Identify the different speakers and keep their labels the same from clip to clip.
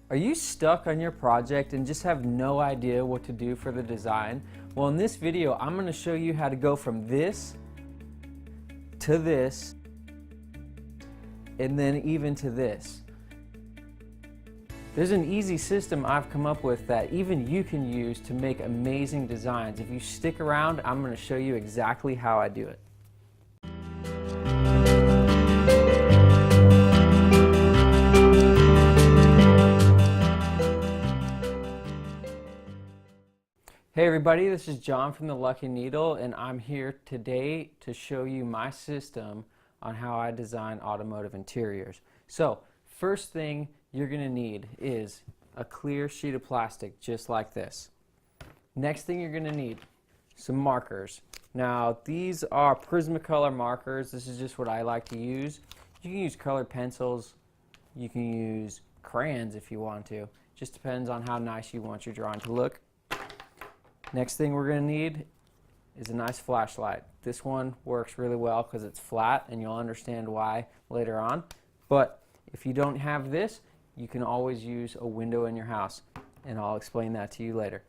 Speaker 1: Are you stuck on your project and just have no idea what to do for the design? Well, in this video, I'm going to show you how to go from this to this and then even to this. There's an easy system I've come up with that even you can use to make amazing designs. If you stick around, I'm going to show you exactly how I do it. Hey everybody, this is John from the Lucky Needle, and I'm here today to show you my system on how I design automotive interiors. So, first thing you're going to need is a clear sheet of plastic just like this. Next thing you're going to need some markers. Now, these are Prismacolor markers. This is just what I like to use. You can use colored pencils. You can use crayons if you want to. Just depends on how nice you want your drawing to look. Next thing we're going to need is a nice flashlight. This one works really well because it's flat, and you'll understand why later on. But if you don't have this, you can always use a window in your house, and I'll explain that to you later.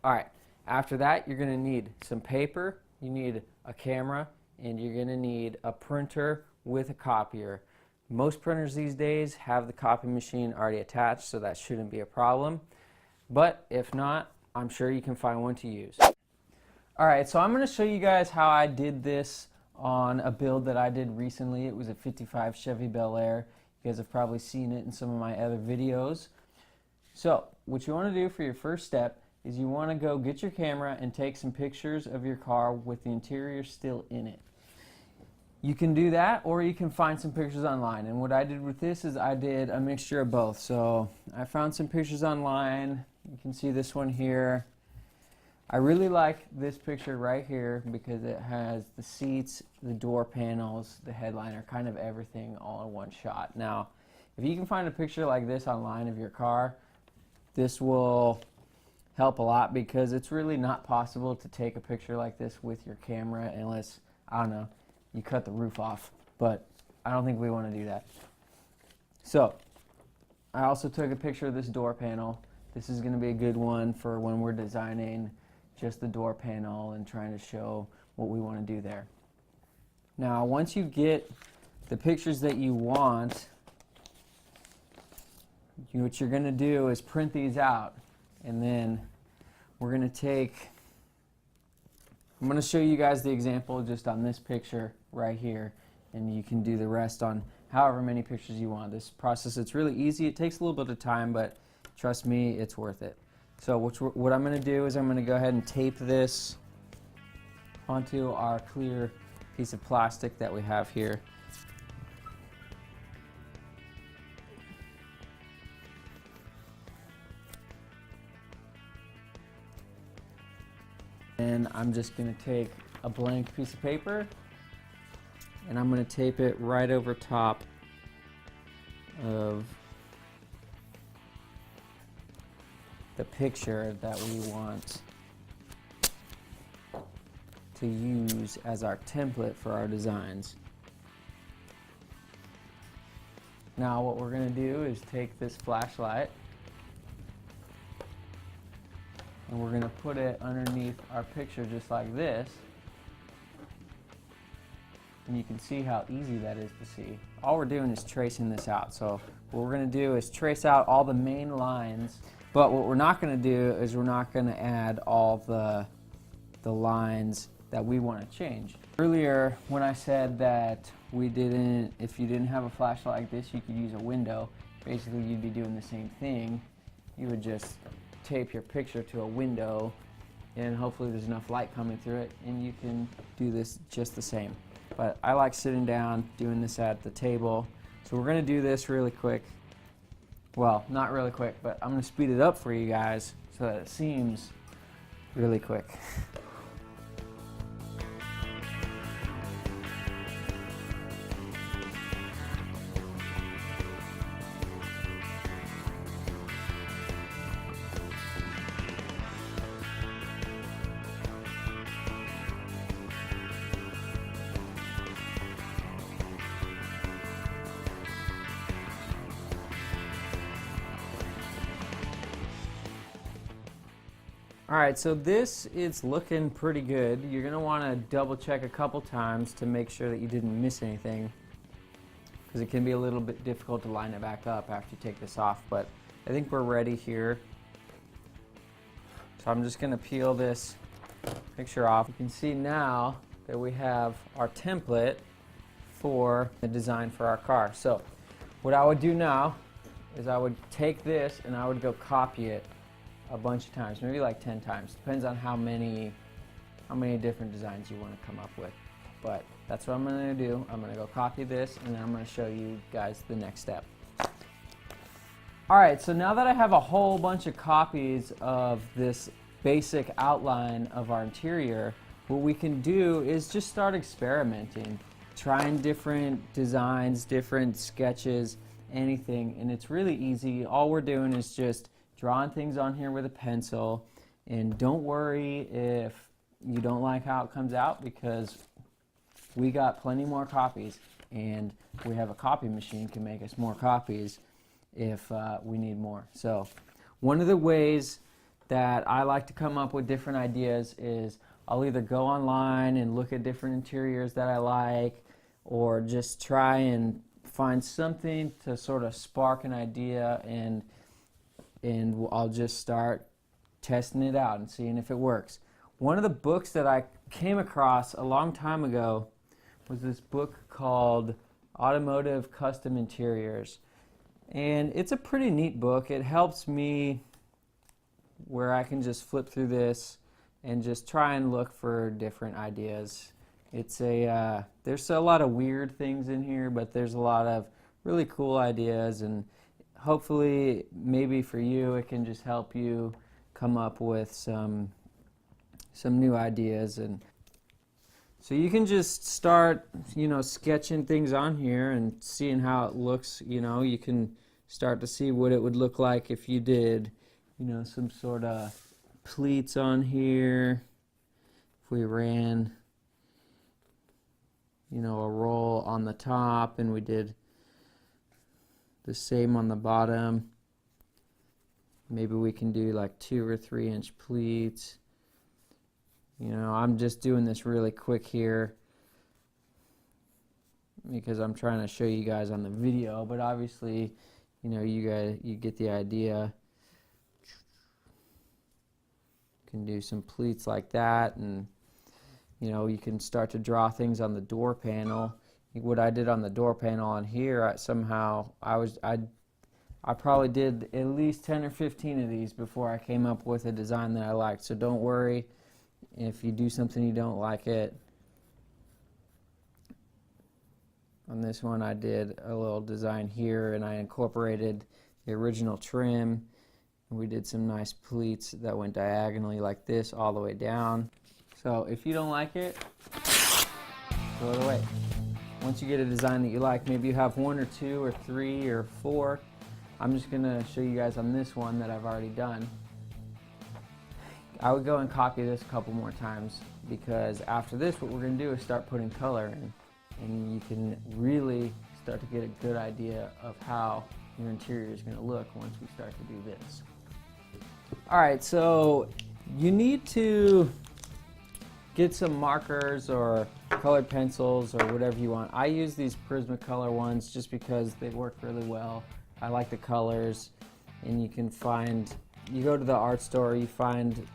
Speaker 1: Alright, after that you're going to need some paper, you need a camera, and you're going to need a printer with a copier. Most printers these days have the copy machine already attached, so that shouldn't be a problem. But if not, I'm sure you can find one to use. Alright, so I'm going to show you guys how I did this on a build that I did recently. It was a 55 Chevy Bel Air. You guys have probably seen it in some of my other videos. So, what you want to do for your first step is you want to go get your camera and take some pictures of your car with the interior still in it. You can do that, or you can find some pictures online. And what I did with this is I did a mixture of both. So, I found some pictures online. You can see this one here. I really like this picture right here because it has the seats, the door panels, the headliner, kind of everything all in one shot. Now, if you can find a picture like this online of your car, this will help a lot because it's really not possible to take a picture like this with your camera unless, I don't know, you cut the roof off. But I don't think we want to do that. So, I also took a picture of this door panel. This is going to be a good one for when we're designing just the door panel and trying to show what we want to do there. Now, once you get the pictures that you want, what you're going to do is print these out, and then we're going to I'm going to show you guys the example just on this picture right here, and you can do the rest on however many pictures you want. This process, it's really easy. It takes a little bit of time, but trust me, it's worth it. So what I'm going to do is I'm going to go ahead and tape this onto our clear piece of plastic that we have here. And I'm just going to take a blank piece of paper and I'm going to tape it right over top of the picture that we want to use as our template for our designs. Now what we're going to do is take this flashlight and we're going to put it underneath our picture just like this, and you can see how easy that is to see. All we're doing is tracing this out. So what we're going to do is trace out all the main lines. But what we're not going to do is we're not going to add all the lines that we want to change. Earlier when I said that if you didn't have a flashlight like this, you could use a window. Basically you'd be doing the same thing. You would just tape your picture to a window and hopefully there's enough light coming through it and you can do this just the same. But I like sitting down doing this at the table. So we're going to do this really quick. Well, not really quick, but I'm going to speed it up for you guys so that it seems really quick. All right, so this is looking pretty good. You're gonna wanna double check a couple times to make sure that you didn't miss anything, because it can be a little bit difficult to line it back up after you take this off, but I think we're ready here. So I'm just gonna peel this picture off. You can see now that we have our template for the design for our car. So what I would do now is I would take this and I would go copy it a bunch of times, maybe like 10 times. Depends on how many different designs you want to come up with. But that's what I'm going to do. I'm going to go copy this and then I'm going to show you guys the next step. Alright, so now that I have a whole bunch of copies of this basic outline of our interior, what we can do is just start experimenting, trying different designs, different sketches, anything, and it's really easy. All we're doing is just drawing things on here with a pencil, and don't worry if you don't like how it comes out, because we got plenty more copies, and we have a copy machine can make us more copies if we need more. So one of the ways that I like to come up with different ideas is I'll either go online and look at different interiors that I like, or just try and find something to sort of spark an idea, and I'll just start testing it out and seeing if it works. One of the books that I came across a long time ago was this book called Automotive Custom Interiors, and it's a pretty neat book. It helps me where I can just flip through this and just try and look for different ideas. It's there's a lot of weird things in here, but there's a lot of really cool ideas, and hopefully maybe for you it can just help you come up with some new ideas. And so you can just start, sketching things on here and seeing how it looks. You can start to see what it would look like if you did, some sort of pleats on here. If we ran, a roll on the top, and we did the same on the bottom. Maybe we can do like 2 or 3 inch pleats. I'm just doing this really quick here because I'm trying to show you guys on the video, but obviously, you get the idea. You can do some pleats like that, and you can start to draw things on the door panel. What I did on the door panel on here, I probably did at least 10 or 15 of these before I came up with a design that I liked. So don't worry if you do something you don't like it. On this one I did a little design here, and I incorporated the original trim. We did some nice pleats that went diagonally like this all the way down. So if you don't like it, throw it away. Once you get a design that you like, maybe you have 1 or 2 or 3 or 4. I'm just going to show you guys on this one that I've already done. I would go and copy this a couple more times, because after this what we're going to do is start putting color in, and you can really start to get a good idea of how your interior is going to look once we start to do this. Alright, so you need to get some markers or colored pencils or whatever you want. I use these Prismacolor ones just because they work really well. I like the colors, and you go to the art store, you find,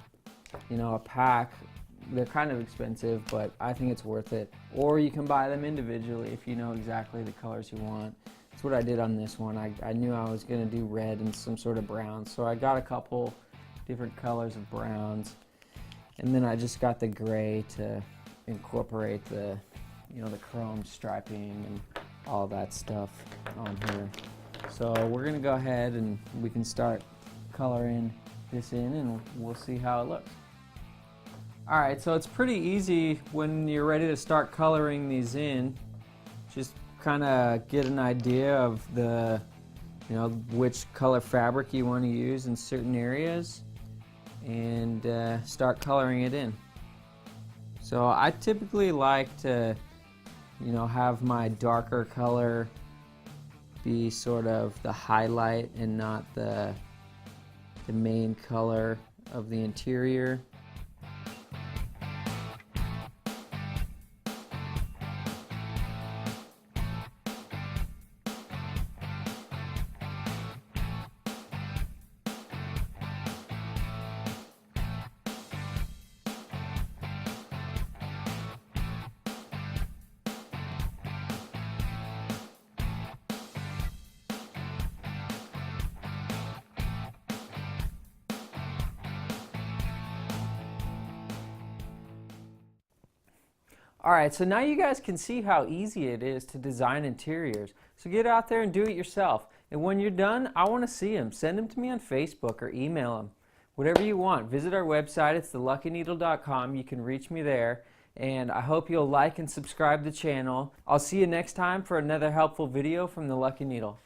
Speaker 1: a pack. They're kind of expensive, but I think it's worth it. Or you can buy them individually if you know exactly the colors you want. That's what I did on this one. I knew I was going to do red and some sort of brown, so I got a couple different colors of browns. And then I just got the gray to incorporate the chrome striping and all that stuff on here. So we're going to go ahead and we can start coloring this in, and we'll see how it looks. Alright, so it's pretty easy when you're ready to start coloring these in. Just kind of get an idea of the, which color fabric you want to use in certain areas, and start coloring it in. So I typically like to, have my darker color be sort of the highlight and not the main color of the interior. Alright, so now you guys can see how easy it is to design interiors. So get out there and do it yourself. And when you're done, I want to see them. Send them to me on Facebook or email them. Whatever you want. Visit our website. It's theluckyneedle.com. You can reach me there. And I hope you'll like and subscribe to the channel. I'll see you next time for another helpful video from The Lucky Needle.